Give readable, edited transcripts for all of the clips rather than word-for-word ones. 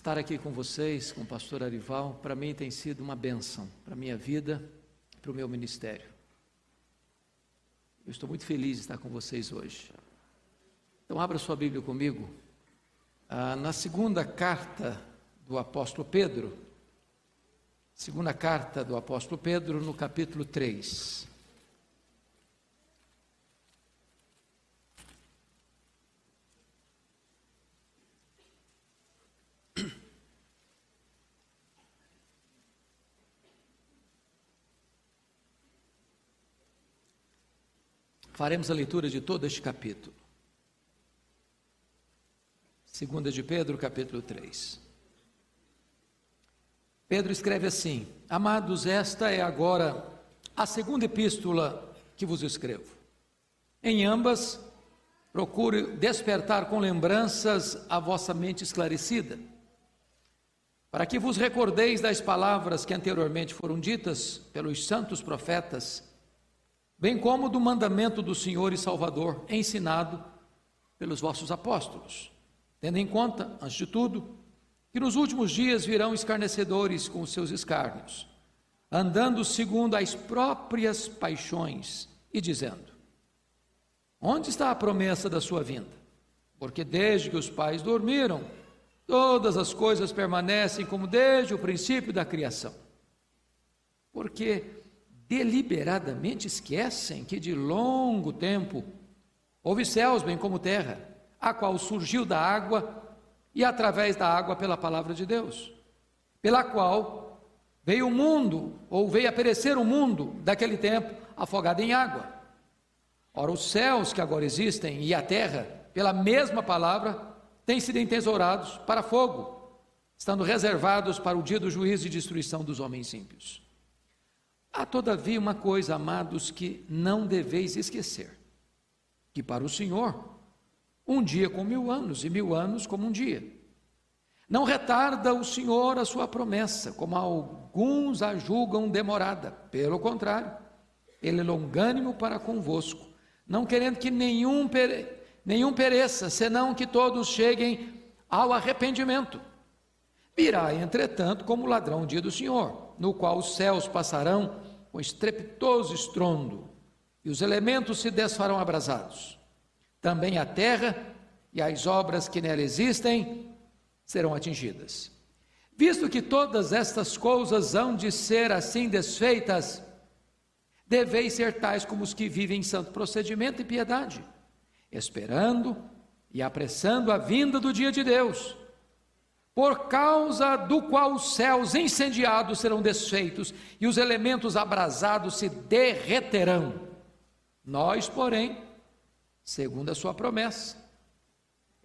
Estar aqui com vocês, com o pastor Arival, para mim tem sido uma bênção, para a minha vida, para o meu ministério. Eu estou muito feliz de estar com vocês hoje. Então abra sua Bíblia comigo, na segunda carta do apóstolo Pedro, no capítulo 3. Faremos a leitura de todo este capítulo. Segunda de Pedro, capítulo 3. Pedro escreve assim: Amados, esta é agora a segunda epístola que vos escrevo. Em ambas, procure despertar com lembranças a vossa mente esclarecida, para que vos recordeis das palavras que anteriormente foram ditas pelos santos profetas, bem como do mandamento do Senhor e Salvador, ensinado pelos vossos apóstolos, tendo em conta, antes de tudo, que nos últimos dias virão escarnecedores com os seus escárnios, andando segundo as próprias paixões, e dizendo: onde está a promessa da sua vinda? Porque desde que os pais dormiram, todas as coisas permanecem como desde o princípio da criação. Porque deliberadamente esquecem que de longo tempo houve céus bem como terra, a qual surgiu da água e através da água pela palavra de Deus, pela qual veio o mundo, ou veio a perecer o mundo daquele tempo afogado em água. Ora, os céus que agora existem e a terra, pela mesma palavra, têm sido entesourados para fogo, estando reservados para o dia do juízo e destruição dos homens ímpios. Há todavia uma coisa, amados, que não deveis esquecer, que para o Senhor, um dia como 1000 anos, e 1000 anos como um dia. Não retarda o Senhor a sua promessa, como alguns a julgam demorada. Pelo contrário, Ele é longânimo para convosco, não querendo que nenhum pereça, senão que todos cheguem ao arrependimento. Virá, entretanto, como ladrão o dia do Senhor, no qual os céus passarão com estrepitoso estrondo, e os elementos se desfarão abrasados. Também a terra e as obras que nela existem serão atingidas. Visto que todas estas coisas hão de ser assim desfeitas, deveis ser tais como os que vivem em santo procedimento e piedade, esperando e apressando a vinda do dia de Deus, por causa do qual os céus incendiados serão desfeitos e os elementos abrasados se derreterão. Nós, porém, segundo a sua promessa,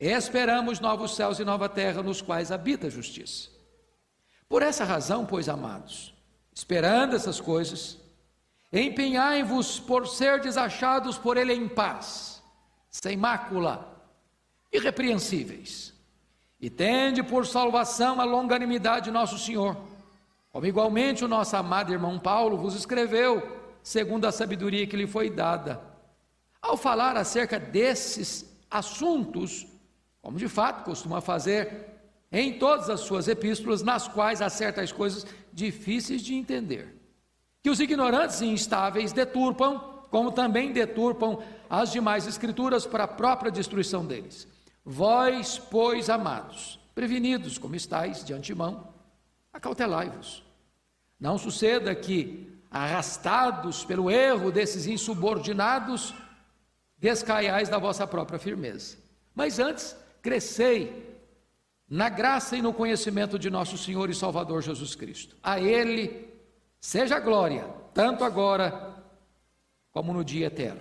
esperamos novos céus e nova terra, nos quais habita a justiça. Por essa razão, pois, amados, esperando essas coisas, empenhai-vos por serdes achados por Ele em paz, sem mácula, irrepreensíveis, e tende por salvação a longanimidade de nosso Senhor, como igualmente o nosso amado irmão Paulo vos escreveu, segundo a sabedoria que lhe foi dada, ao falar acerca desses assuntos, como de fato costuma fazer em todas as suas epístolas, nas quais há certas coisas difíceis de entender, que os ignorantes e instáveis deturpam, como também deturpam as demais escrituras para a própria destruição deles. Vós, pois, amados, prevenidos como estáis de antemão, acautelai-vos. Não suceda que, arrastados pelo erro desses insubordinados, descaiais da vossa própria firmeza. Mas antes, crescei na graça e no conhecimento de nosso Senhor e Salvador Jesus Cristo. A Ele seja a glória, tanto agora como no dia eterno.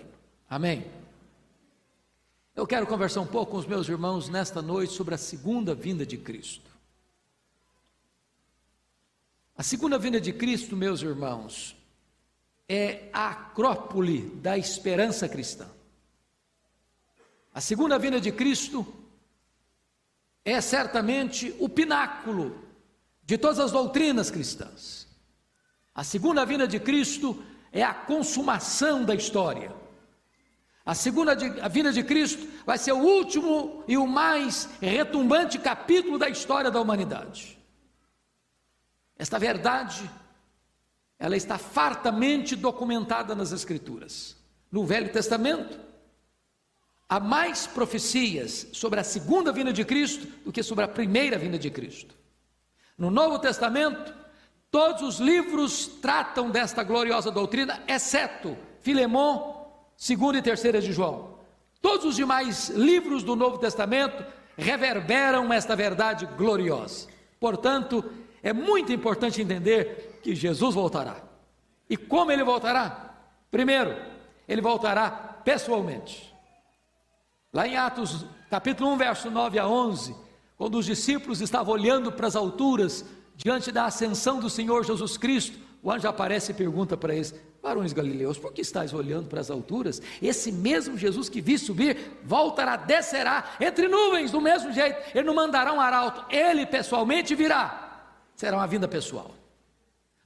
Amém. Eu quero conversar um pouco com os meus irmãos nesta noite sobre a segunda vinda de Cristo. A segunda vinda de Cristo, meus irmãos, é a acrópole da esperança cristã. A segunda vinda de Cristo é certamente o pináculo de todas as doutrinas cristãs. A segunda vinda de Cristo é a consumação da história. A vinda de Cristo vai ser o último e o mais retumbante capítulo da história da humanidade. Esta verdade, ela está fartamente documentada nas Escrituras. No Velho Testamento, há mais profecias sobre a segunda vinda de Cristo do que sobre a primeira vinda de Cristo. No Novo Testamento, todos os livros tratam desta gloriosa doutrina, exceto Filemão, 2ª e 3ª de João. Todos os demais livros do Novo Testamento reverberam esta verdade gloriosa. Portanto, é muito importante entender que Jesus voltará. E como ele voltará? Primeiro, ele voltará pessoalmente. Lá em Atos, capítulo 1, verso 9 a 11, quando os discípulos estavam olhando para as alturas, diante da ascensão do Senhor Jesus Cristo, o anjo aparece e pergunta para eles: varões galileus, por que estáis olhando para as alturas? Esse mesmo Jesus que vi subir, voltará, descerá entre nuvens, do mesmo jeito. Ele não mandará um arauto, ele pessoalmente virá. Será uma vinda pessoal.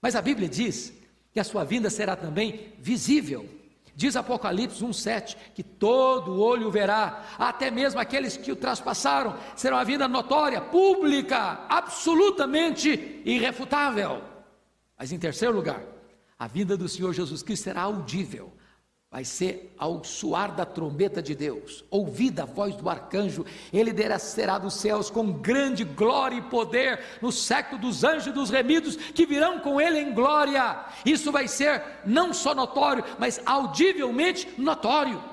Mas a Bíblia diz que a sua vinda será também visível. Diz Apocalipse 1,7, que todo olho verá, até mesmo aqueles que o traspassaram. Será uma vinda notória, pública, absolutamente irrefutável. Mas em terceiro lugar, a vinda do Senhor Jesus Cristo será audível. Vai ser ao soar da trombeta de Deus, ouvida a voz do arcanjo. Ele descerá dos céus com grande glória e poder, no séquito dos anjos e dos remidos, que virão com ele em glória. Isso vai ser não só notório, mas audivelmente notório.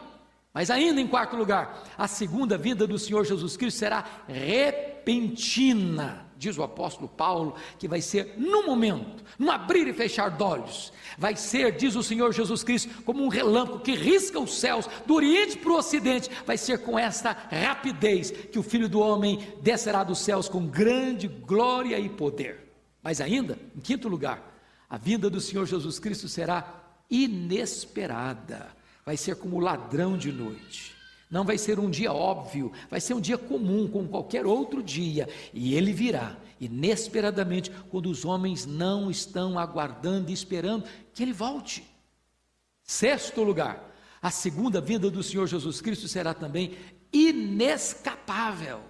Mas ainda em quarto lugar, a segunda vinda do Senhor Jesus Cristo será repentina. Diz o apóstolo Paulo, que vai ser num momento, num abrir e fechar de olhos. Vai ser, diz o Senhor Jesus Cristo, como um relâmpago que risca os céus, do oriente para o ocidente. Vai ser com esta rapidez que o Filho do Homem descerá dos céus com grande glória e poder. Mas ainda, em quinto lugar, a vinda do Senhor Jesus Cristo será inesperada. Vai ser como o ladrão de noite. Não vai ser um dia óbvio, vai ser um dia comum, como qualquer outro dia, e ele virá, inesperadamente, quando os homens não estão aguardando e esperando que ele volte. Sexto lugar, a segunda vinda do Senhor Jesus Cristo será também inescapável.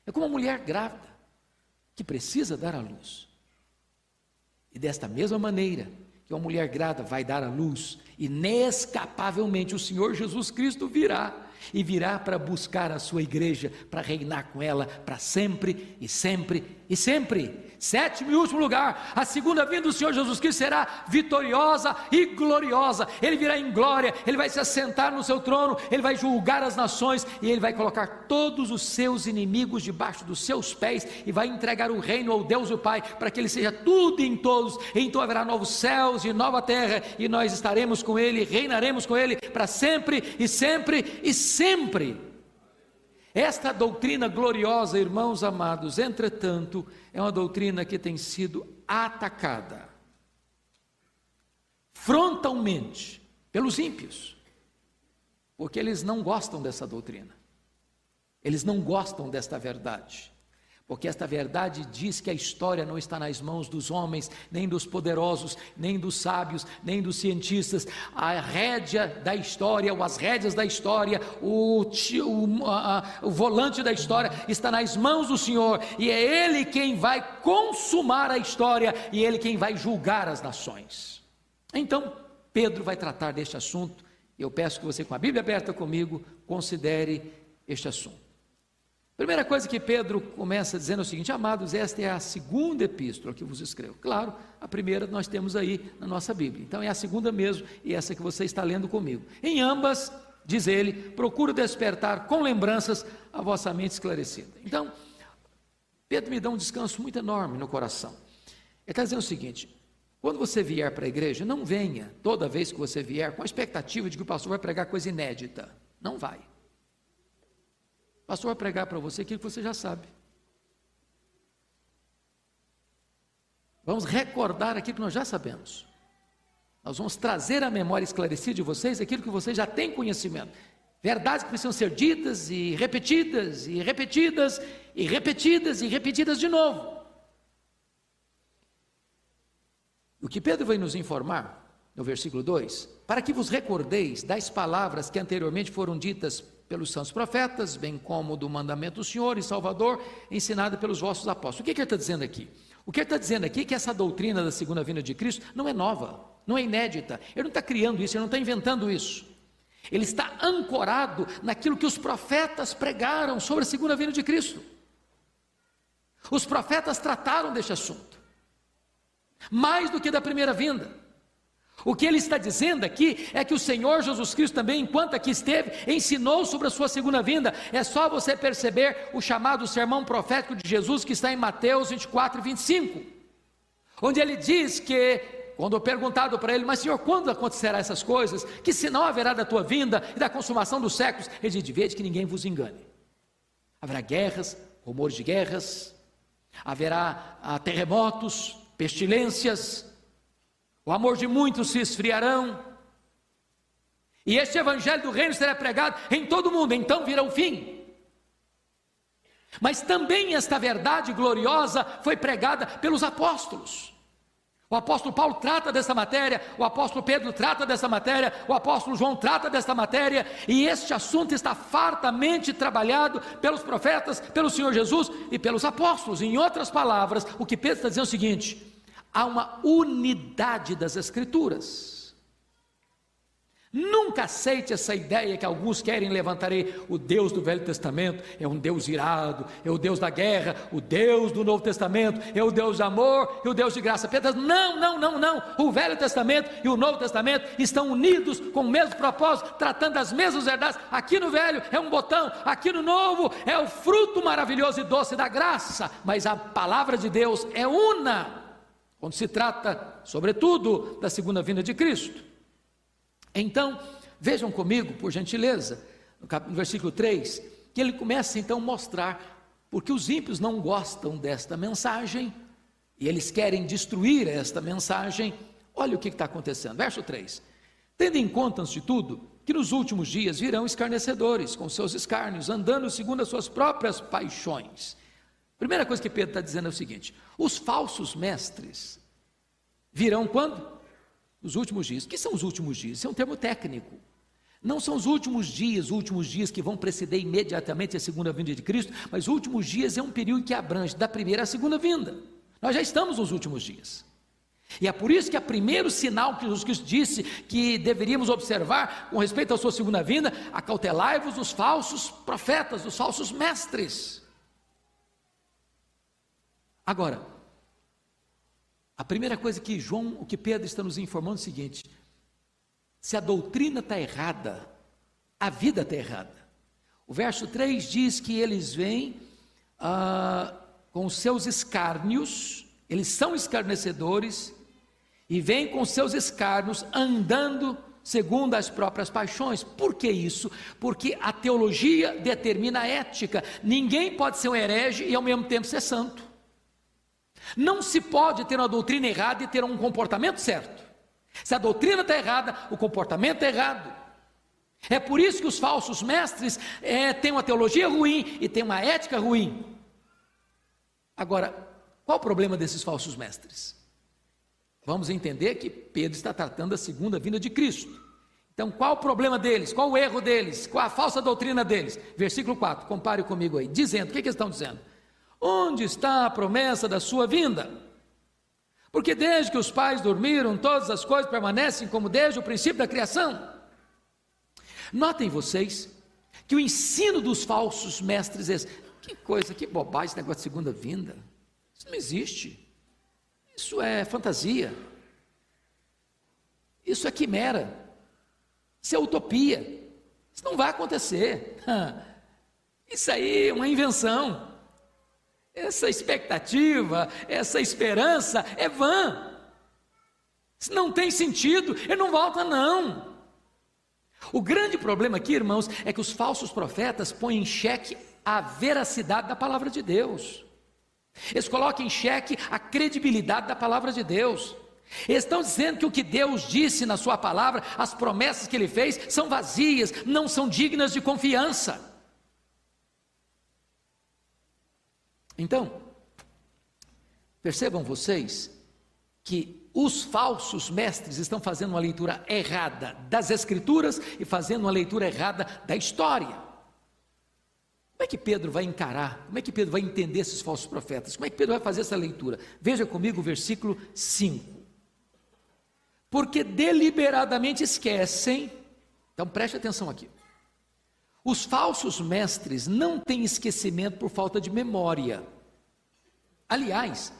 É como uma mulher grávida, que precisa dar à luz. E desta mesma maneira, que uma mulher grávida vai dar à luz, inescapavelmente o Senhor Jesus Cristo virá, e virá para buscar a sua igreja, para reinar com ela para sempre e sempre e sempre. Sétimo e último lugar, a segunda vinda do Senhor Jesus Cristo será vitoriosa e gloriosa. Ele virá em glória, ele vai se assentar no seu trono, ele vai julgar as nações, e ele vai colocar todos os seus inimigos debaixo dos seus pés, e vai entregar o reino ao Deus o Pai, para que ele seja tudo em todos. E então haverá novos céus e nova terra, e nós estaremos com ele, reinaremos com ele para sempre e sempre e sempre. Esta doutrina gloriosa, irmãos amados, entretanto, é uma doutrina que tem sido atacada frontalmente pelos ímpios, porque eles não gostam dessa doutrina, eles não gostam desta verdade, porque esta verdade diz que a história não está nas mãos dos homens, nem dos poderosos, nem dos sábios, nem dos cientistas. A rédea da história, ou as rédeas da história, o volante da história está nas mãos do Senhor, e é Ele quem vai consumar a história, e Ele quem vai julgar as nações. Então, Pedro vai tratar deste assunto, e eu peço que você, com a Bíblia aberta comigo, considere este assunto. Primeira coisa que Pedro começa dizendo é o seguinte: amados, esta é a segunda epístola que vos escrevo. Claro, a primeira nós temos aí na nossa Bíblia, então é a segunda mesmo, e essa que você está lendo comigo. Em ambas, diz ele, procuro despertar com lembranças a vossa mente esclarecida. Então, Pedro me dá um descanso muito enorme no coração. Ele está dizendo o seguinte: quando você vier para a igreja, não venha toda vez que você vier com a expectativa de que o pastor vai pregar coisa inédita. Não vai. O pastor vai pregar para você aquilo que você já sabe. Vamos recordar aquilo que nós já sabemos. Nós vamos trazer à memória esclarecida de vocês aquilo que vocês já têm conhecimento. Verdades que precisam ser ditas e repetidas, e repetidas, e repetidas, e repetidas de novo. O que Pedro vai nos informar no versículo 2, para que vos recordeis das palavras que anteriormente foram ditas pelos santos profetas, bem como do mandamento do Senhor e Salvador, ensinado pelos vossos apóstolos. O que ele está dizendo aqui? O que ele está dizendo aqui é que essa doutrina da segunda vinda de Cristo não é nova, não é inédita, ele não está criando isso, ele não está inventando isso, ele está ancorado naquilo que os profetas pregaram sobre a segunda vinda de Cristo. Os profetas trataram deste assunto, mais do que da primeira vinda. O que ele está dizendo aqui é que o Senhor Jesus Cristo também, enquanto aqui esteve, ensinou sobre a sua segunda vinda. É só você perceber o chamado sermão profético de Jesus, que está em Mateus 24 e 25, onde ele diz que, quando perguntado para ele, mas Senhor, quando acontecerá essas coisas? Que sinal haverá da tua vinda e da consumação dos séculos? Ele diz, vede que ninguém vos engane. Haverá guerras, rumores de guerras, haverá terremotos, pestilências, o amor de muitos se esfriarão, e este evangelho do reino será pregado em todo o mundo, então virá o fim. Mas também esta verdade gloriosa foi pregada pelos apóstolos. O apóstolo Paulo trata dessa matéria, o apóstolo Pedro trata dessa matéria, o apóstolo João trata dessa matéria, e este assunto está fartamente trabalhado pelos profetas, pelo Senhor Jesus e pelos apóstolos. Em outras palavras, o que Pedro está dizendo é o seguinte: há uma unidade das Escrituras. Nunca aceite essa ideia que alguns querem levantar aí. O Deus do Velho Testamento é um Deus irado, é o Deus da guerra. O Deus do Novo Testamento é o Deus de amor e o Deus de graça. Pedro, não. O Velho Testamento e o Novo Testamento estão unidos com o mesmo propósito, tratando das mesmas verdades. Aqui no Velho é um botão, aqui no Novo é o fruto maravilhoso e doce da graça. Mas a palavra de Deus é una, quando se trata, sobretudo, da segunda vinda de Cristo. Então, vejam comigo, por gentileza, no versículo 3, que ele começa então a mostrar porque os ímpios não gostam desta mensagem, e eles querem destruir esta mensagem. Olha o que está acontecendo, verso 3, tendo em conta, antes de tudo, que nos últimos dias virão escarnecedores, com seus escárnios, andando segundo as suas próprias paixões. Primeira coisa que Pedro está dizendo é o seguinte: os falsos mestres virão quando? Nos últimos dias. O que são os últimos dias? Isso é um termo técnico. Não são os últimos dias que vão preceder imediatamente a segunda vinda de Cristo, mas os últimos dias é um período que abrange da primeira à segunda vinda. Nós já estamos nos últimos dias. E é por isso que o primeiro sinal que Jesus Cristo disse que deveríamos observar com respeito à sua segunda vinda: acautelai-vos dos falsos profetas, dos falsos mestres. Agora, a primeira coisa que Pedro está nos informando é o seguinte: se a doutrina está errada, a vida está errada. O verso 3 diz que eles vêm com seus escárnios, eles são escarnecedores, e vêm com seus escárnios andando segundo as próprias paixões. Por que isso? Porque a teologia determina a ética. Ninguém pode ser um herege e ao mesmo tempo ser santo. Não se pode ter uma doutrina errada e ter um comportamento certo. Se a doutrina está errada, o comportamento é errado. É por isso que os falsos mestres têm uma teologia ruim e têm uma ética ruim. Agora, qual o problema desses falsos mestres? Vamos entender que Pedro está tratando da segunda vinda de Cristo. Então, qual o problema deles? Qual o erro deles? Qual a falsa doutrina deles? Versículo 4, compare comigo aí, dizendo, o que eles estão dizendo? Onde está a promessa da sua vinda? Porque desde que os pais dormiram, todas as coisas permanecem como desde o princípio da criação. Notem vocês que o ensino dos falsos mestres é: que coisa, que bobagem esse negócio de segunda vinda. Isso não existe. Isso é fantasia. Isso é quimera. Isso é utopia. Isso não vai acontecer. Isso aí é uma invenção. Essa expectativa, essa esperança é vã. Isso não tem sentido, ele não volta não. O grande problema aqui, irmãos, é que os falsos profetas põem em xeque a veracidade da palavra de Deus. Eles colocam em xeque a credibilidade da palavra de Deus. Eles estão dizendo que o que Deus disse na sua palavra, as promessas que Ele fez, são vazias, não são dignas de confiança. Então, percebam vocês que os falsos mestres estão fazendo uma leitura errada das Escrituras e fazendo uma leitura errada da história. Como é que Pedro vai encarar? Como é que Pedro vai entender esses falsos profetas? Como é que Pedro vai fazer essa leitura? Veja comigo o versículo 5. Porque deliberadamente esquecem, então preste atenção aqui. Os falsos mestres não têm esquecimento por falta de memória. Aliás,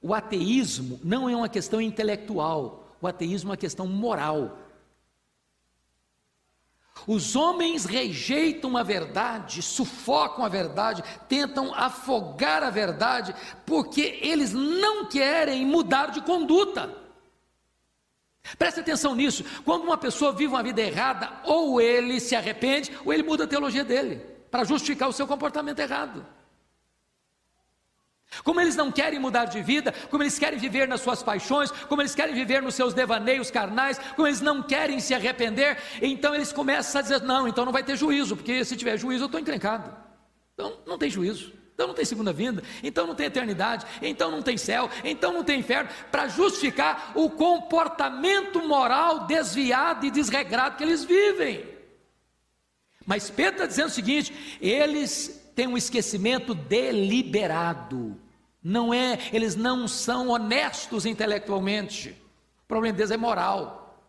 o ateísmo não é uma questão intelectual, o ateísmo é uma questão moral. Os homens rejeitam a verdade, sufocam a verdade, tentam afogar a verdade, porque eles não querem mudar de conduta. Preste atenção nisso, quando uma pessoa vive uma vida errada, ou ele se arrepende, ou ele muda a teologia dele, para justificar o seu comportamento errado. Como eles não querem mudar de vida, como eles querem viver nas suas paixões, como eles querem viver nos seus devaneios carnais, como eles não querem se arrepender, então eles começam a dizer, não, então não vai ter juízo, porque se tiver juízo eu estou encrencado, então não tem juízo, então não tem segunda vinda, então não tem eternidade, então não tem céu, então não tem inferno, para justificar o comportamento moral desviado e desregrado que eles vivem. Mas Pedro está dizendo o seguinte, eles tem um esquecimento deliberado, eles não são honestos intelectualmente, o problema deles é moral.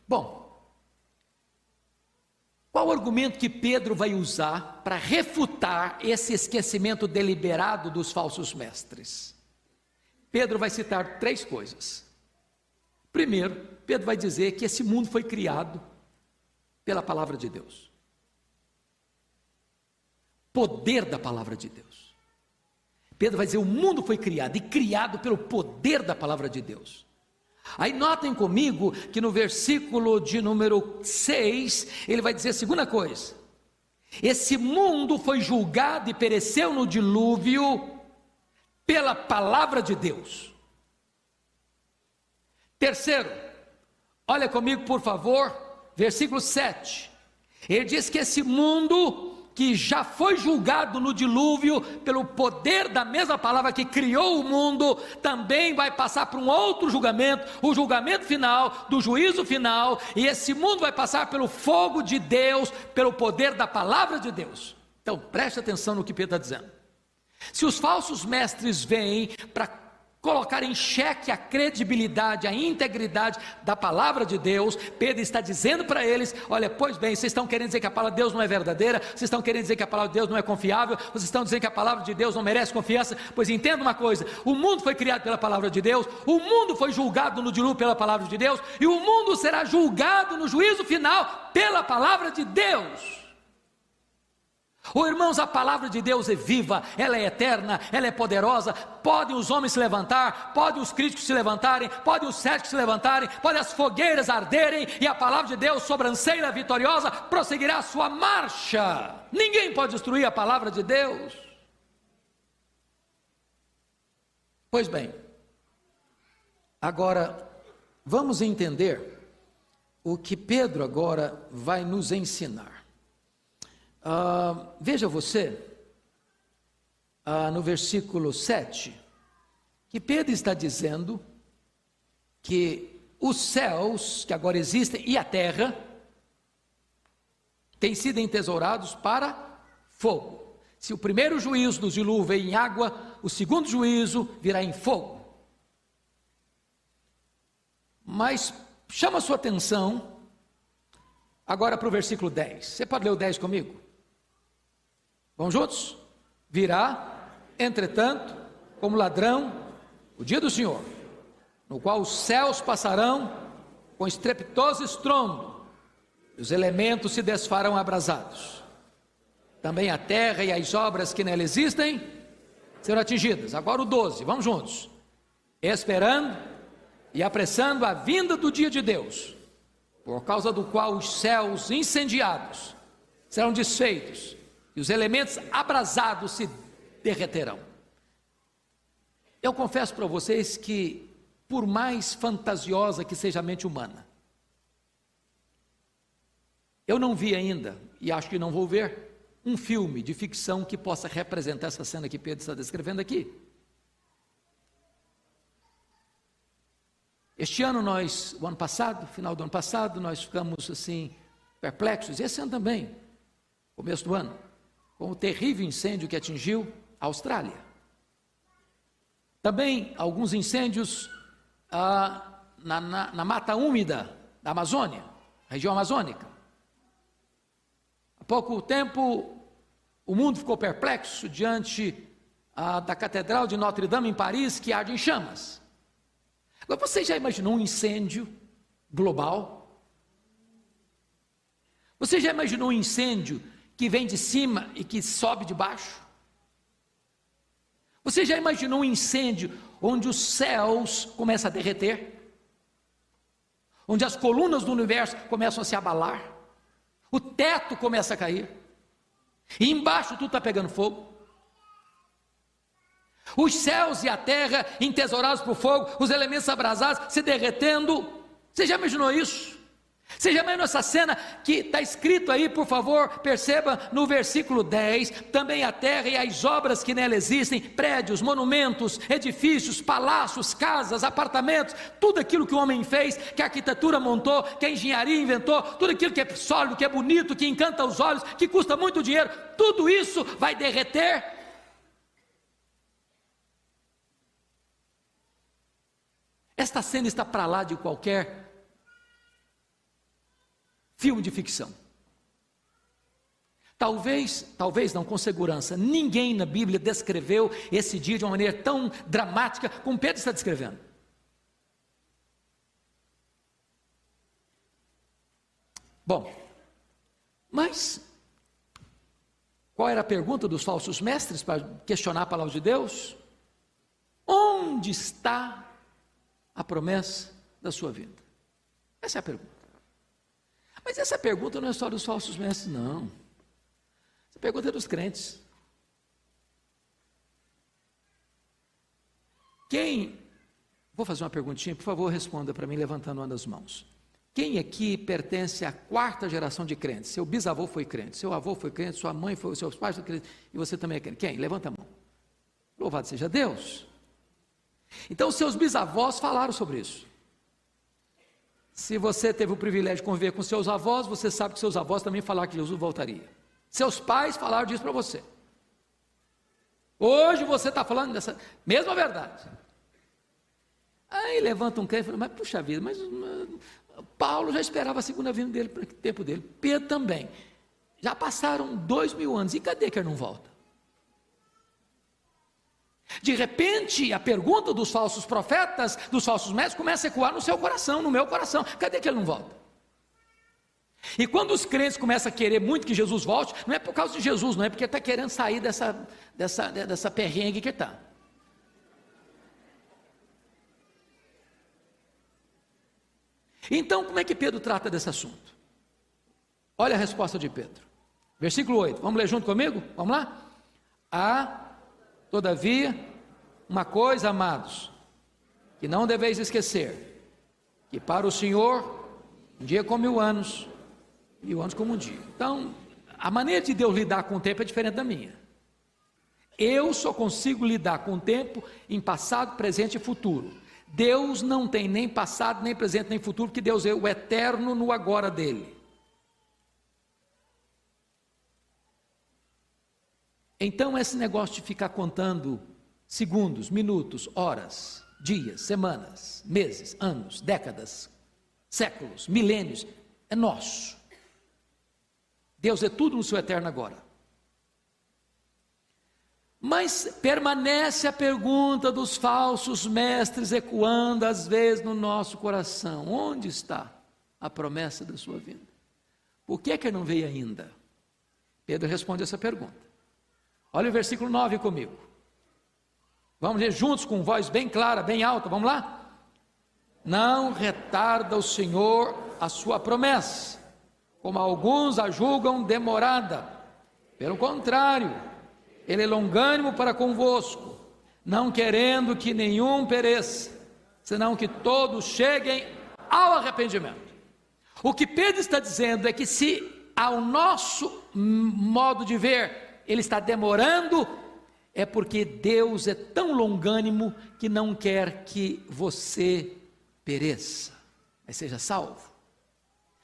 Bom, qual o argumento que Pedro vai usar para refutar esse esquecimento deliberado dos falsos mestres? Pedro vai citar 3 coisas. Primeiro, Pedro vai dizer que esse mundo foi criado pela palavra de Deus. Poder da palavra de Deus. Pedro vai dizer, o mundo foi criado, e criado pelo poder da palavra de Deus. Aí notem comigo, que no versículo de número 6, ele vai dizer a segunda coisa, esse mundo foi julgado e pereceu no dilúvio, pela palavra de Deus. Terceiro, olha comigo por favor, versículo 7, ele diz que esse mundo que já foi julgado no dilúvio, pelo poder da mesma palavra que criou o mundo, também vai passar por um outro julgamento, o julgamento final, do juízo final, e esse mundo vai passar pelo fogo de Deus, pelo poder da palavra de Deus. Então preste atenção no que Pedro está dizendo. Se os falsos mestres vêm para colocar em xeque a credibilidade, a integridade da palavra de Deus, Pedro está dizendo para eles, olha, pois bem, vocês estão querendo dizer que a palavra de Deus não é verdadeira, vocês estão querendo dizer que a palavra de Deus não é confiável, vocês estão dizendo que a palavra de Deus não merece confiança, pois entenda uma coisa, o mundo foi criado pela palavra de Deus, o mundo foi julgado no dilúvio pela palavra de Deus, e o mundo será julgado no juízo final pela palavra de Deus. Oh, irmãos, a palavra de Deus é viva, ela é eterna, ela é poderosa, podem os homens se levantar, podem os críticos se levantarem, podem os céticos se levantarem, podem as fogueiras arderem, e a palavra de Deus, sobranceira vitoriosa, prosseguirá a sua marcha. Ninguém pode destruir a palavra de Deus. Pois bem, agora vamos entender o que Pedro agora vai nos ensinar. Veja você, no versículo 7, que Pedro está dizendo que os céus que agora existem e a terra têm sido entesourados para fogo. Se o primeiro juízo do dilúvio veio em água, o segundo juízo virá em fogo. Mas chama a sua atenção agora para o versículo 10. Você pode ler o 10 comigo? Vamos juntos? Virá, entretanto, como ladrão, o dia do Senhor, no qual os céus passarão com estrepitoso estrondo, e os elementos se desfarão abrasados. Também a terra e as obras que nela existem serão atingidas. Agora o 12, vamos juntos. Esperando e apressando a vinda do dia de Deus, por causa do qual os céus incendiados serão desfeitos, e os elementos abrasados se derreterão. Eu confesso para vocês que, por mais fantasiosa que seja a mente humana, eu não vi ainda, e acho que não vou ver, um filme de ficção que possa representar essa cena que Pedro está descrevendo aqui. Este ano o ano passado, final do ano passado, nós ficamos assim, perplexos, esse ano também, começo do ano, com o terrível incêndio que atingiu a Austrália. Também alguns incêndios na mata úmida da Amazônia, região amazônica. Há pouco tempo, o mundo ficou perplexo diante da Catedral de Notre Dame em Paris, que arde em chamas. Agora, você já imaginou um incêndio global? Você já imaginou um incêndio que vem de cima e que sobe de baixo? Você já imaginou um incêndio onde os céus começam a derreter? Onde as colunas do universo começam a se abalar? O teto começa a cair? E embaixo tudo está pegando fogo? Os céus e a terra entesourados por fogo, os elementos abrasados se derretendo. Você já imaginou isso? Você já imaginou essa cena que está escrito aí, por favor, perceba no versículo 10, também a terra e as obras que nela existem, prédios, monumentos, edifícios, palácios, casas, apartamentos, tudo aquilo que o homem fez, que a arquitetura montou, que a engenharia inventou, tudo aquilo que é sólido, que é bonito, que encanta os olhos, que custa muito dinheiro, tudo isso vai derreter. Esta cena está para lá de qualquer filme de ficção. Talvez não com segurança, ninguém na Bíblia descreveu esse dia de uma maneira tão dramática como Pedro está descrevendo. Bom, mas qual era a pergunta dos falsos mestres para questionar a palavra de Deus? Onde está a promessa da sua vida? Essa é a pergunta. Mas essa pergunta não é só dos falsos mestres, não. Essa pergunta é dos crentes. Vou fazer uma perguntinha, por favor, responda para mim levantando uma das mãos. Quem aqui pertence à quarta geração de crentes? Seu bisavô foi crente, seu avô foi crente, sua mãe foi, seus pais foram crentes, e você também é crente. Quem? Levanta a mão. Louvado seja Deus. Então, seus bisavós falaram sobre isso. Se você teve o privilégio de conviver com seus avós, você sabe que seus avós também falaram que Jesus voltaria. Seus pais falaram disso para você. Hoje você está falando dessa mesma verdade. Aí levanta um crente e fala, mas puxa vida, mas Paulo já esperava a segunda vinda dele para o tempo dele. Pedro também. Já passaram 2000 anos, e cadê que ele não volta? De repente, a pergunta dos falsos profetas, dos falsos mestres, começa a ecoar no seu coração, no meu coração. Cadê que ele não volta? E quando os crentes começam a querer muito que Jesus volte, não é por causa de Jesus, não é porque está querendo sair dessa perrengue que está. Então, como é que Pedro trata desse assunto? Olha a resposta de Pedro. Versículo 8, vamos ler junto comigo? Vamos lá? Todavia, uma coisa, amados, que não deveis esquecer, que para o Senhor, um dia como 1000 anos, 1000 anos como um dia. Então, a maneira de Deus lidar com o tempo é diferente da minha. Eu só consigo lidar com o tempo em passado, presente e futuro. Deus não tem nem passado, nem presente, nem futuro, porque Deus é o eterno no agora dele. Então, esse negócio de ficar contando segundos, minutos, horas, dias, semanas, meses, anos, décadas, séculos, milênios, é nosso. Deus é tudo no seu eterno agora. Mas permanece a pergunta dos falsos mestres ecoando às vezes no nosso coração: onde está a promessa da sua vinda? Por que ele não veio ainda? Pedro responde essa pergunta. Olha o versículo 9 comigo. Vamos ler juntos com voz bem clara, bem alta, vamos lá? Não retarda o Senhor a sua promessa, como alguns a julgam demorada. Pelo contrário, Ele é longânimo para convosco, não querendo que nenhum pereça, senão que todos cheguem ao arrependimento. O que Pedro está dizendo é que se ao nosso modo de ver ele está demorando, é porque Deus é tão longânimo que não quer que você pereça, mas seja salvo.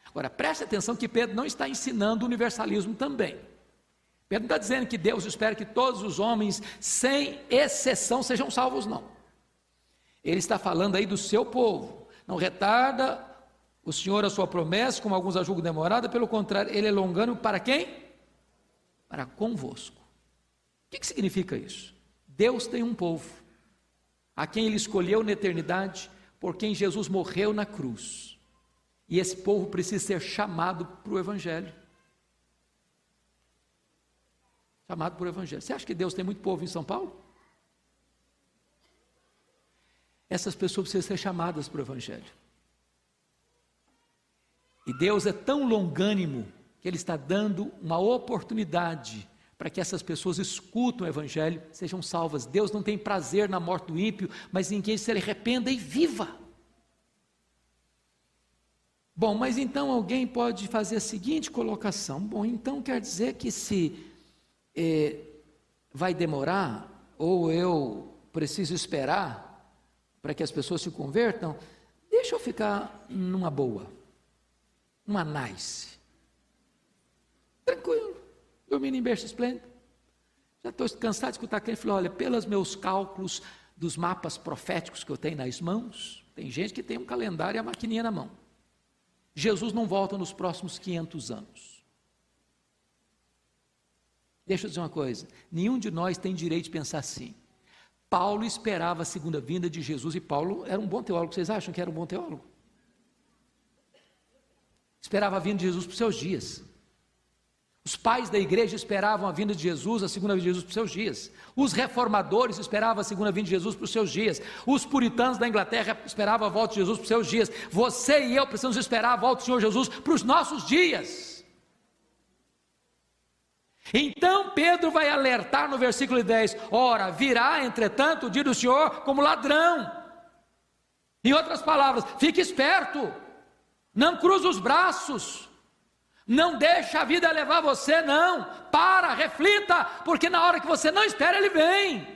Agora, preste atenção que Pedro não está ensinando o universalismo também. Pedro não está dizendo que Deus espera que todos os homens, sem exceção, sejam salvos, não. Ele está falando aí do seu povo. Não retarda o Senhor a sua promessa, como alguns a julgam demorada, pelo contrário, Ele é longânimo para quem? Para convosco. O que significa isso? Deus tem um povo, a quem Ele escolheu na eternidade, por quem Jesus morreu na cruz. E esse povo precisa ser chamado para o Evangelho. Chamado para o Evangelho. Você acha que Deus tem muito povo em São Paulo? Essas pessoas precisam ser chamadas para o Evangelho. E Deus é tão longânimo que Ele está dando uma oportunidade para que essas pessoas escutem o Evangelho, sejam salvas. Deus não tem prazer na morte do ímpio, mas em quem se arrependa e viva. Bom, mas então alguém pode fazer a seguinte colocação: bom, então quer dizer que se vai demorar, ou eu preciso esperar para que as pessoas se convertam, deixa eu ficar numa boa, uma nice, tranquilo, dormindo em berço esplêndido. Já estou cansado de escutar quem falou: olha, pelos meus cálculos dos mapas proféticos que eu tenho nas mãos, tem gente que tem um calendário e a maquininha na mão, Jesus não volta nos próximos 500 anos. Deixa eu dizer uma coisa, nenhum de nós tem direito de pensar assim. Paulo esperava a segunda vinda de Jesus, e Paulo era um bom teólogo. Vocês acham que era um bom teólogo? Esperava a vinda de Jesus para os seus dias. Os pais da igreja esperavam a vinda de Jesus, a segunda vinda de Jesus para os seus dias. Os reformadores esperavam a segunda vinda de Jesus para os seus dias. Os puritanos da Inglaterra esperavam a volta de Jesus para os seus dias. Você e eu precisamos esperar a volta do Senhor Jesus para os nossos dias. Então Pedro vai alertar no versículo 10, ora, virá entretanto o dia do Senhor como ladrão. Em outras palavras, fique esperto, não cruze os braços, não deixe a vida levar você, não, reflita, porque na hora que você não espera ele vem.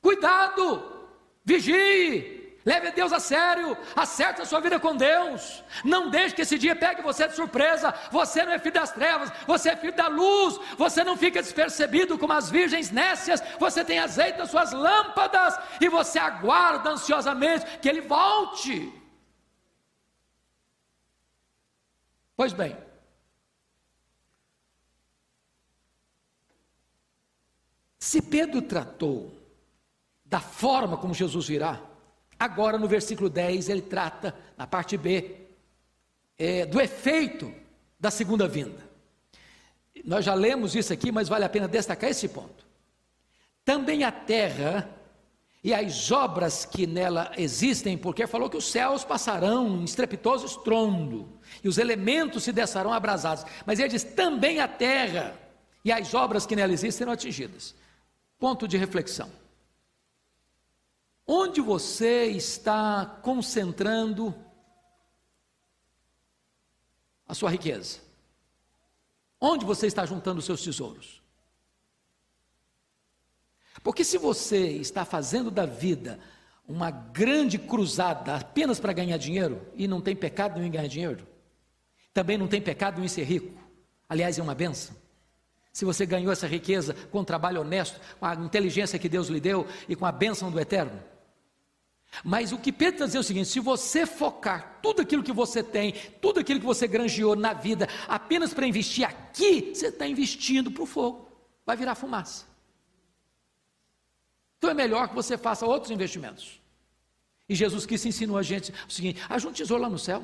Cuidado, vigie, leve Deus a sério, acerte a sua vida com Deus, não deixe que esse dia pegue você de surpresa. Você não é filho das trevas, você é filho da luz, você não fica despercebido como as virgens nécias, você tem azeite nas suas lâmpadas, e você aguarda ansiosamente que ele volte. Pois bem, se Pedro tratou da forma como Jesus virá, agora no versículo 10 ele trata, na parte B, do efeito da segunda vinda. Nós já lemos isso aqui, mas vale a pena destacar esse ponto. Também a terra e as obras que nela existem, porque falou que os céus passarão em estrepitoso estrondo, e os elementos se descerão abrasados, mas ele diz, também a terra e as obras que nela existem serão atingidas. Ponto de reflexão. Onde você está concentrando a sua riqueza? Onde você está juntando os seus tesouros? Porque se você está fazendo da vida uma grande cruzada apenas para ganhar dinheiro, e não tem pecado nenhum em ganhar dinheiro, também não tem pecado nenhum em ser rico, aliás é uma bênção. Se você ganhou essa riqueza com um trabalho honesto, com a inteligência que Deus lhe deu e com a bênção do eterno. Mas o que Pedro está dizendo é o seguinte: se você focar tudo aquilo que você tem, tudo aquilo que você granjeou na vida, apenas para investir aqui, você está investindo para o fogo, vai virar fumaça. Então é melhor que você faça outros investimentos. E Jesus Cristo ensinou a gente o seguinte: ajunte tesouro lá no céu,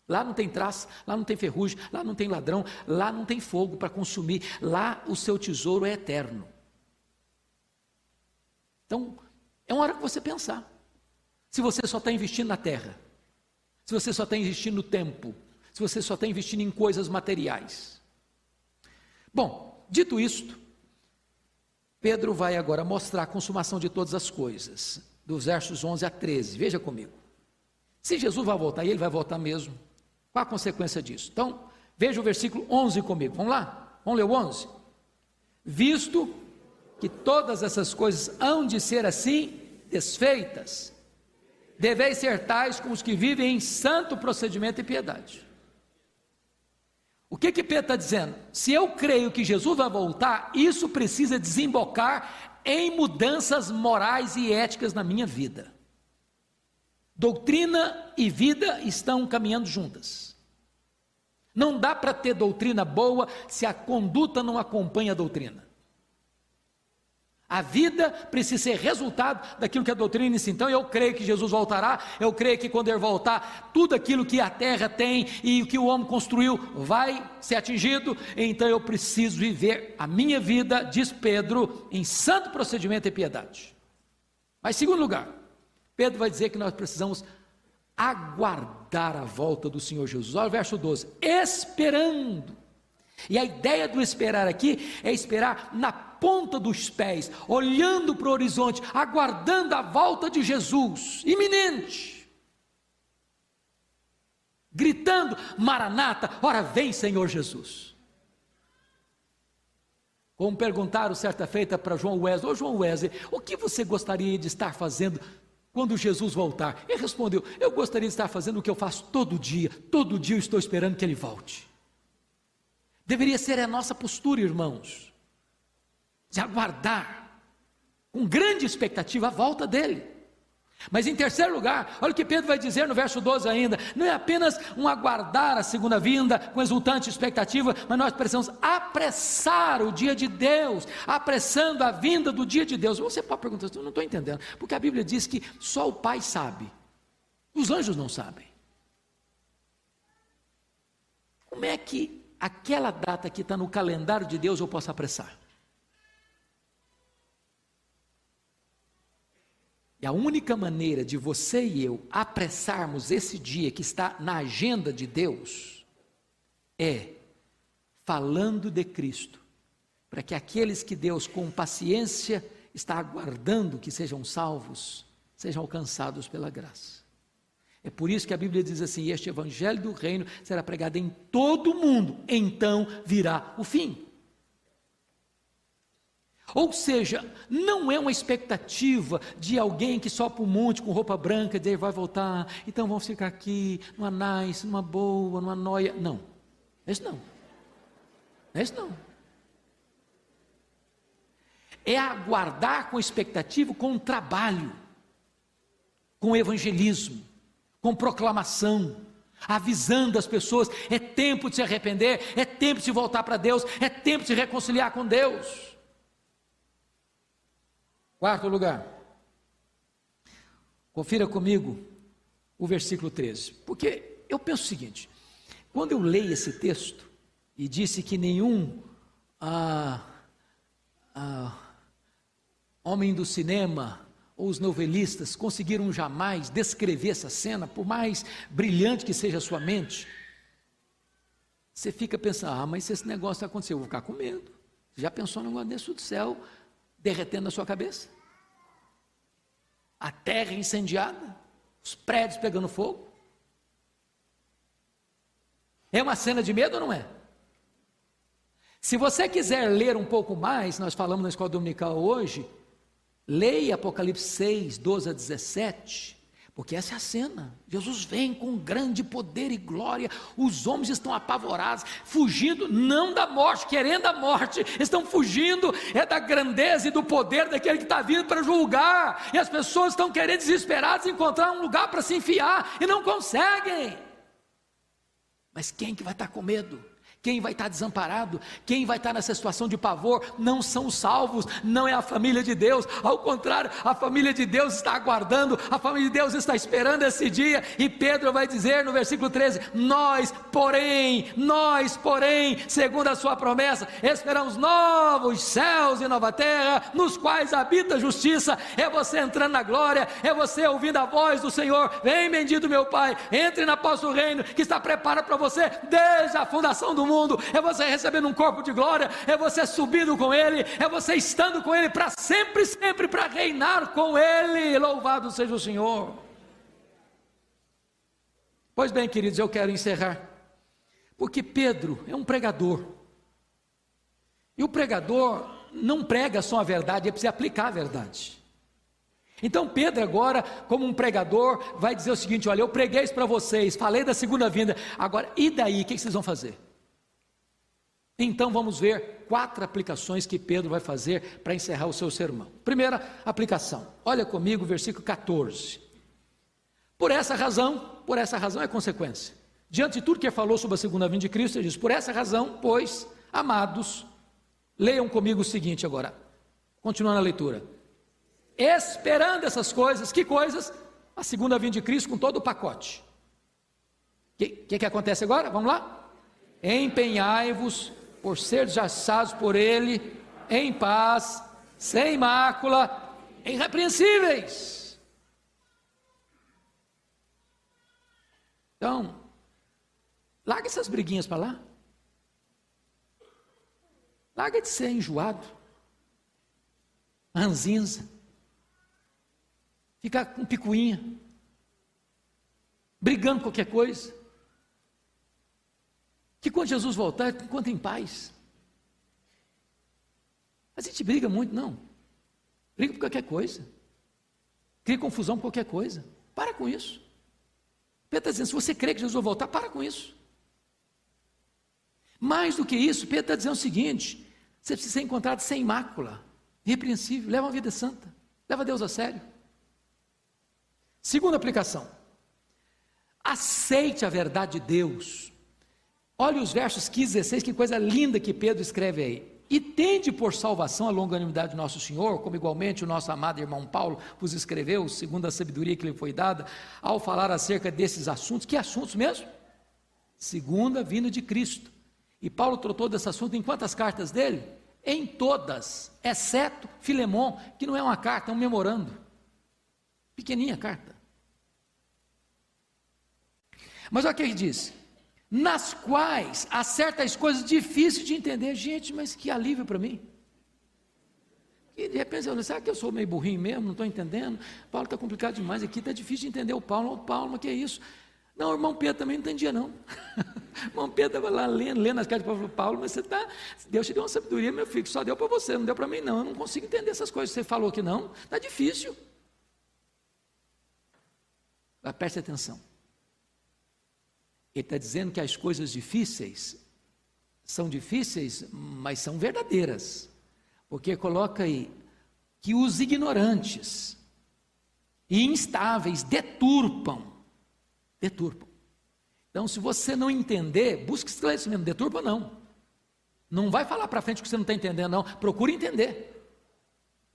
lá não tem traça, lá não tem ferrugem, lá não tem ladrão, lá não tem fogo para consumir, lá o seu tesouro é eterno. Então é uma hora que você pensar. Se você só está investindo na terra, se você só está investindo no tempo, se você só está investindo em coisas materiais. Bom, dito isto, Pedro vai agora mostrar a consumação de todas as coisas, dos versos 11 a 13, veja comigo. Se Jesus vai voltar, e ele vai voltar mesmo, qual a consequência disso? Então, veja o versículo 11 comigo, vamos lá? Vamos ler o 11? Visto que todas essas coisas hão de ser assim desfeitas, deveis ser tais como os que vivem em santo procedimento e piedade. O que Pedro está dizendo? Se eu creio que Jesus vai voltar, isso precisa desembocar em mudanças morais e éticas na minha vida. Doutrina e vida estão caminhando juntas. Não dá para ter doutrina boa se a conduta não acompanha a doutrina. A vida precisa ser resultado daquilo que a doutrina ensina. Então eu creio que Jesus voltará, eu creio que quando ele voltar, tudo aquilo que a terra tem e o que o homem construiu vai ser atingido. Então eu preciso viver a minha vida, diz Pedro, em santo procedimento e piedade. Mas, em segundo lugar, Pedro vai dizer que nós precisamos aguardar a volta do Senhor Jesus. Olha o verso 12: esperando. E a ideia do esperar aqui é esperar na ponta dos pés, olhando para o horizonte, aguardando a volta de Jesus, iminente, gritando: Maranata, ora vem Senhor Jesus. Como perguntaram certa feita para João Wesley: ô João Wesley, o que você gostaria de estar fazendo quando Jesus voltar? Ele respondeu: eu gostaria de estar fazendo o que eu faço todo dia eu estou esperando que ele volte. Deveria ser a nossa postura, irmãos, de aguardar com grande expectativa a volta dele. Mas em terceiro lugar, olha o que Pedro vai dizer no verso 12 ainda: não é apenas um aguardar a segunda vinda com exultante expectativa, mas nós precisamos apressar o dia de Deus, apressando a vinda do dia de Deus. Você pode perguntar: eu não estou entendendo, porque a Bíblia diz que só o Pai sabe, os anjos não sabem. Como é que aquela data que está no calendário de Deus eu posso apressar? E a única maneira de você e eu apressarmos esse dia que está na agenda de Deus é falando de Cristo, para que aqueles que Deus com paciência está aguardando que sejam salvos, sejam alcançados pela graça. É por isso que a Bíblia diz assim: este evangelho do reino será pregado em todo o mundo, então virá o fim. Ou seja, não é uma expectativa de alguém que sobe para o monte com roupa branca, e vai voltar, então vamos ficar aqui, numa nice, numa boa, numa noia. Não, isso não. Isso não. É aguardar com expectativa, com trabalho, com evangelismo, com proclamação, avisando as pessoas: é tempo de se arrepender, é tempo de voltar para Deus, é tempo de se reconciliar com Deus. Quarto lugar, confira comigo o versículo 13, porque eu penso o seguinte: quando eu leio esse texto e disse que nenhum homem do cinema ou os novelistas conseguiram jamais descrever essa cena, por mais brilhante que seja a sua mente, você fica pensando: mas se esse negócio acontecer, eu vou ficar com medo. Você já pensou num negócio desse do céu derretendo na sua cabeça? A terra incendiada, os prédios pegando fogo? É uma cena de medo ou não é? Se você quiser ler um pouco mais, nós falamos na escola dominical hoje, leia Apocalipse 6, 12 a 17, porque essa é a cena. Jesus vem com grande poder e glória, os homens estão apavorados, fugindo, não da morte, querendo a morte, estão fugindo, é da grandeza e do poder daquele que está vindo para julgar, e as pessoas estão querendo, desesperadas, encontrar um lugar para se enfiar, e não conseguem. Mas quem que vai estar com medo? Quem vai estar desamparado? Quem vai estar nessa situação de pavor? Não são os salvos, não é a família de Deus. Ao contrário, a família de Deus está aguardando, a família de Deus está esperando esse dia. E Pedro vai dizer no versículo 13: nós, porém, segundo a sua promessa, esperamos novos céus e nova terra, nos quais habita a justiça. É você entrando na glória, é você ouvindo a voz do Senhor: vem, bendito meu Pai, entre na posse do reino que está preparado para você desde a fundação do mundo. É você recebendo um corpo de glória, é você subindo com Ele, é você estando com Ele para sempre, sempre, para reinar com Ele. Louvado seja o Senhor. Pois bem, queridos, eu quero encerrar, porque Pedro é um pregador, e o pregador não prega só a verdade, ele precisa aplicar a verdade. Então Pedro agora, como um pregador, vai dizer o seguinte: olha, eu preguei isso para vocês, falei da segunda vinda, agora e daí, o que vocês vão fazer? Então vamos ver 4 aplicações que Pedro vai fazer para encerrar o seu sermão. Primeira aplicação, olha comigo, versículo 14. Por essa razão é consequência. Diante de tudo que ele falou sobre a segunda vinda de Cristo, ele diz: por essa razão, pois, amados, leiam comigo o seguinte agora, continuando a leitura. Esperando essas coisas, que coisas? A segunda vinda de Cristo com todo o pacote. O que acontece agora? Vamos lá? Empenhai-vos por seres achados por Ele, em paz, sem mácula, irrepreensíveis. Então, larga essas briguinhas para lá. Larga de ser enjoado, ranzinza, ficar com picuinha, brigando com qualquer coisa. Que quando Jesus voltar, encontre em paz. A gente briga muito, não. Briga por qualquer coisa. Cria confusão por qualquer coisa. Para com isso. Pedro está dizendo, se você crê que Jesus vai voltar, para com isso. Mais do que isso, Pedro está dizendo o seguinte: você precisa ser encontrado sem mácula, irrepreensível, leva uma vida santa, leva Deus a sério. Segunda aplicação, aceite a verdade de Deus. Olha os versos 15 e 16, que coisa linda que Pedro escreve aí. E tende por salvação a longanimidade de nosso Senhor, como igualmente o nosso amado irmão Paulo vos escreveu, segundo a sabedoria que lhe foi dada, ao falar acerca desses assuntos. Que assuntos mesmo? Segunda vinda de Cristo. E Paulo tratou desse assunto em quantas cartas dele? Em todas, exceto Filemon, que não é uma carta, é um memorando. Pequenininha carta. Mas olha o que ele diz: nas quais há certas coisas difíceis de entender. Gente, mas que alívio para mim. E de repente, será que eu sou meio burrinho mesmo? Não estou entendendo. Paulo está complicado demais aqui, está difícil de entender o Paulo. Paulo, mas que é isso? Não, o irmão Pedro também não entendia não. O irmão Pedro estava lá lendo as cartas para Paulo, mas Deus te deu uma sabedoria, meu filho, que só deu para você, não deu para mim não. Eu não consigo entender essas coisas que você falou aqui não. Está difícil. Mas preste atenção. Ele está dizendo que as coisas difíceis, mas são verdadeiras. Porque coloca aí, que os ignorantes e instáveis deturpam. Então, se você não entender, busque esclarecimento, deturpa não. Não vai falar para frente que você não está entendendo, não. Procure entender,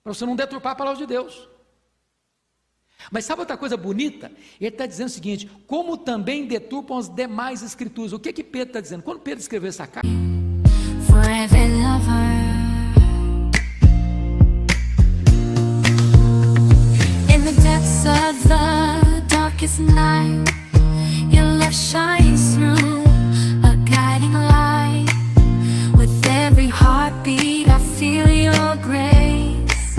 para você não deturpar a palavra de Deus. Mas sabe outra coisa bonita? Ele está dizendo o seguinte: como também deturpam as demais escrituras. O que Pedro está dizendo? Quando Pedro escreveu essa carta, in the depths of the darkest night, your love shines through a guiding light. With every heartbeat I feel your grace.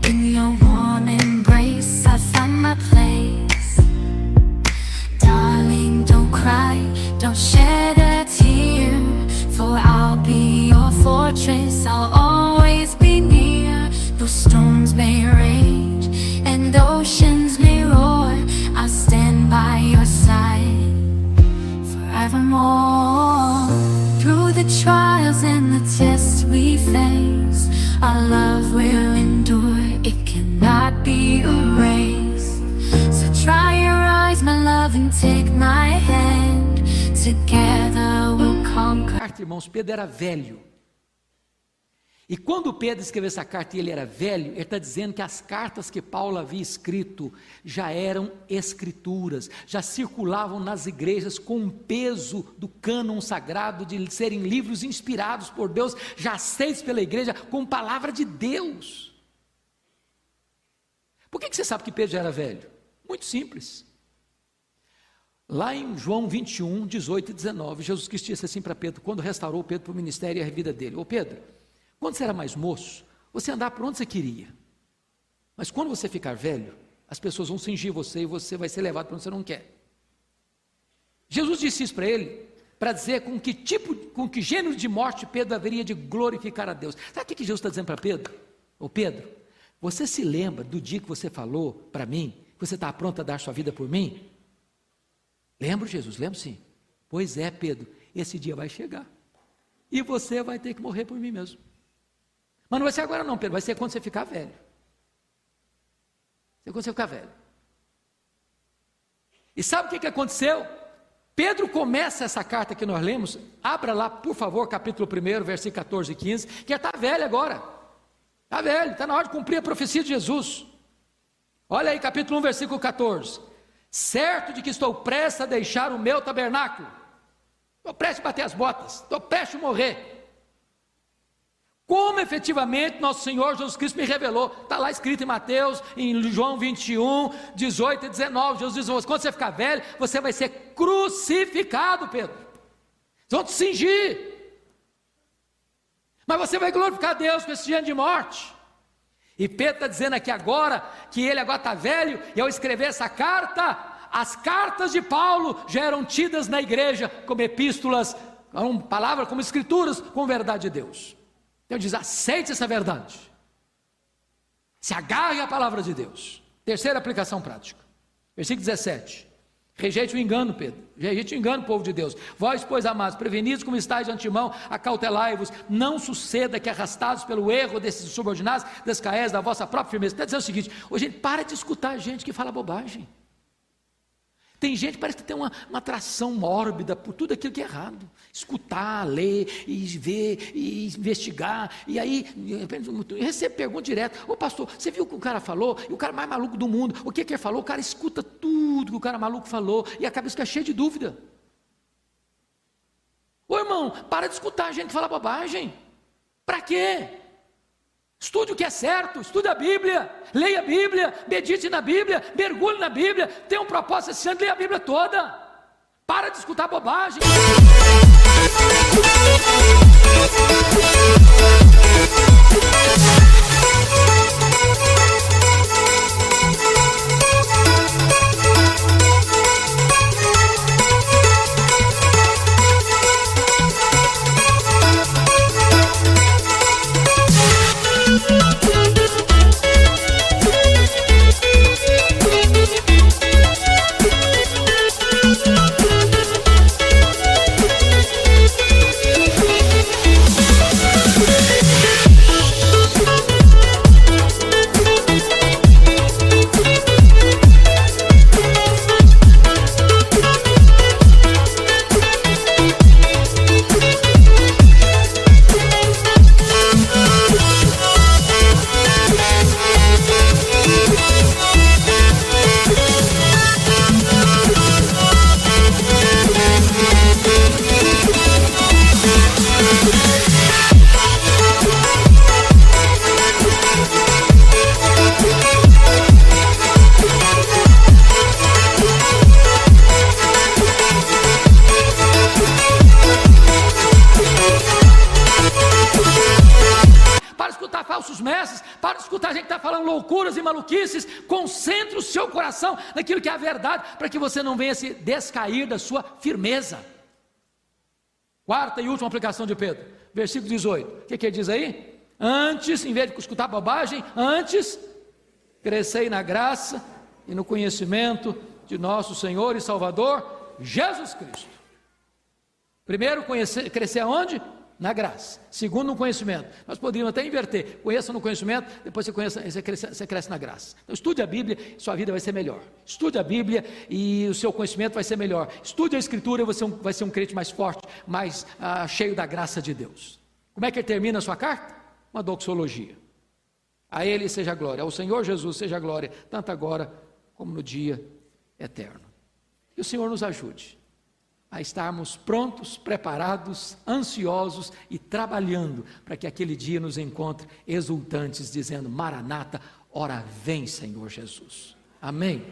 In your warm embrace I find my place. Darling, don't cry, don't shed a tear, for I'll be your fortress, I'll always be near. Though storms may rage and oceans may roar, I'll stand by your side forevermore. Through the trials and the tests we face, our love will endure, it cannot be erased. So dry your eyes, my love, and take my hand. Together we'll conquer. Irmãos, Pedro era velho. E quando Pedro escreveu essa carta e ele era velho, ele está dizendo que as cartas que Paulo havia escrito já eram escrituras, já circulavam nas igrejas com o peso do cânon sagrado de serem livros inspirados por Deus, já aceitos pela igreja com palavra de Deus. Por que você sabe que Pedro já era velho? Muito simples. Lá em João 21, 18 e 19, Jesus Cristo disse assim para Pedro, quando restaurou Pedro para o ministério e a vida dele: ô Pedro, quando você era mais moço, você andava por onde você queria. Mas quando você ficar velho, as pessoas vão cingir você e você vai ser levado para onde você não quer. Jesus disse isso para ele, para dizer com que gênero de morte Pedro haveria de glorificar a Deus. Sabe o que Jesus está dizendo para Pedro? Ô Pedro, você se lembra do dia que você falou para mim, que você está pronto a dar sua vida por mim? Lembro, Jesus, lembro sim. Pois é, Pedro, esse dia vai chegar. E você vai ter que morrer por mim mesmo. Mas não vai ser agora não, Pedro, vai ser quando você ficar velho. Quando você ficar velho. E sabe o que aconteceu? Pedro começa essa carta que nós lemos, abra lá, por favor, capítulo 1, versículo 14 e 15, que está velho agora. Está velho, está na hora de cumprir a profecia de Jesus. Olha aí, capítulo 1, versículo 14. Certo de que estou prestes a deixar o meu tabernáculo. Estou prestes a bater as botas, estou prestes a morrer. Como efetivamente nosso Senhor Jesus Cristo me revelou, está lá escrito em Mateus, em João 21, 18 e 19, Jesus diz, quando você ficar velho, você vai ser crucificado, Pedro, eles vão te cingir, mas você vai glorificar Deus com esse dia de morte. E Pedro está dizendo aqui agora, que ele agora está velho, e ao escrever essa carta, as cartas de Paulo já eram tidas na igreja como epístolas, como palavras, como escrituras, com verdade de Deus. Então diz, aceite essa verdade, se agarre à palavra de Deus. Terceira aplicação prática, versículo 17, rejeite o engano, Pedro, rejeite o engano, povo de Deus. Vós, pois, amados, prevenidos como estáis de antemão, acautelai-vos, não suceda que arrastados pelo erro desses subordinados, descaés da vossa própria firmeza. Está dizendo o seguinte, hoje gente, para de escutar gente que fala bobagem. Tem gente que parece que tem uma atração mórbida por tudo aquilo que é errado. Escutar, ler, e ver, e investigar. E aí, recebe pergunta direta. Ô pastor, você viu o que o cara falou? E o cara mais maluco do mundo. O que ele falou? O cara escuta tudo que o cara maluco falou. E a cabeça fica cheia de dúvida. Ô irmão, para de escutar a gente que fala bobagem. Para quê? Estude o que é certo, estude a Bíblia, leia a Bíblia, medite na Bíblia, mergulhe na Bíblia, tenha um propósito esse ano, leia a Bíblia toda, para de escutar bobagem. Para de escutar a gente que está falando loucuras e maluquices. Concentre o seu coração naquilo que é a verdade, para que você não venha se descair da sua firmeza. Quarta e última aplicação de Pedro, versículo 18, o que ele diz aí? Antes, em vez de escutar bobagem, antes, crescei na graça e no conhecimento de nosso Senhor e Salvador, Jesus Cristo. Primeiro, crescer aonde? Na graça. Segundo, no conhecimento. Nós poderíamos até inverter, conheça no conhecimento, depois você cresce na graça. Então estude a Bíblia, sua vida vai ser melhor. Estude a Bíblia e o seu conhecimento vai ser melhor. Estude a Escritura e você vai ser um crente mais forte, mais cheio da graça de Deus. Como é que ele termina a sua carta? Uma doxologia. A Ele seja a glória, ao Senhor Jesus seja a glória, tanto agora como no dia eterno. Que o Senhor nos ajude a estarmos prontos, preparados, ansiosos e trabalhando para que aquele dia nos encontre exultantes, dizendo: Maranata, ora vem, Senhor Jesus. Amém.